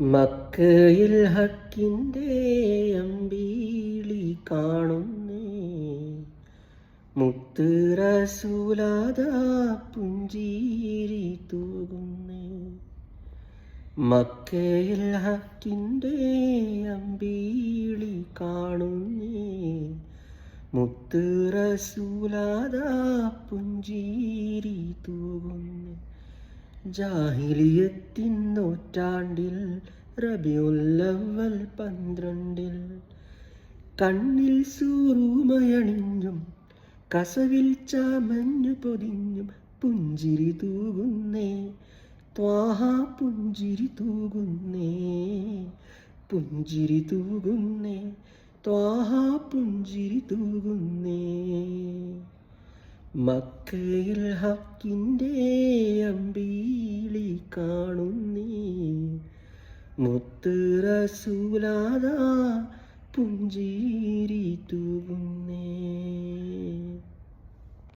മക്കയിൽ ഹക്കിൻ്റെ അമ്പീളി കാണുന്നേ, മുത്ത് റസൂലാദാ പുഞ്ചിരി തൂകുന്നേ. മക്കയിൽ ഹക്കിൻ്റെ അമ്പീളി കാണുന്നേ, മുത്ത് റസൂലാദാ പുഞ്ചിരി തൂകുന്നേ. ജാഹിലിയത്തിൻ നൂറ്റാണ്ടിൽ റബിയുൽ അവ്വൽ 12 കണ്ണിൽ സൂറുമയണിഞ്ഞും കസവിൽ ചാമഞ്ഞു പൊതിഞ്ഞും പുഞ്ചിരി തൂകുന്നേ, ത്വാഹ പുഞ്ചിരി തൂകുന്നേ, പുഞ്ചിരി തൂകുന്നേ, ത്വാഹ പുഞ്ചിരി തൂകുന്നേ. മക്കയിൽ ഹക്കിൻ്റെ അമ്പീളി കാണുന്നേ, മുത്ത് റസൂലാദാ പുഞ്ചിരി തൂകുന്നേ.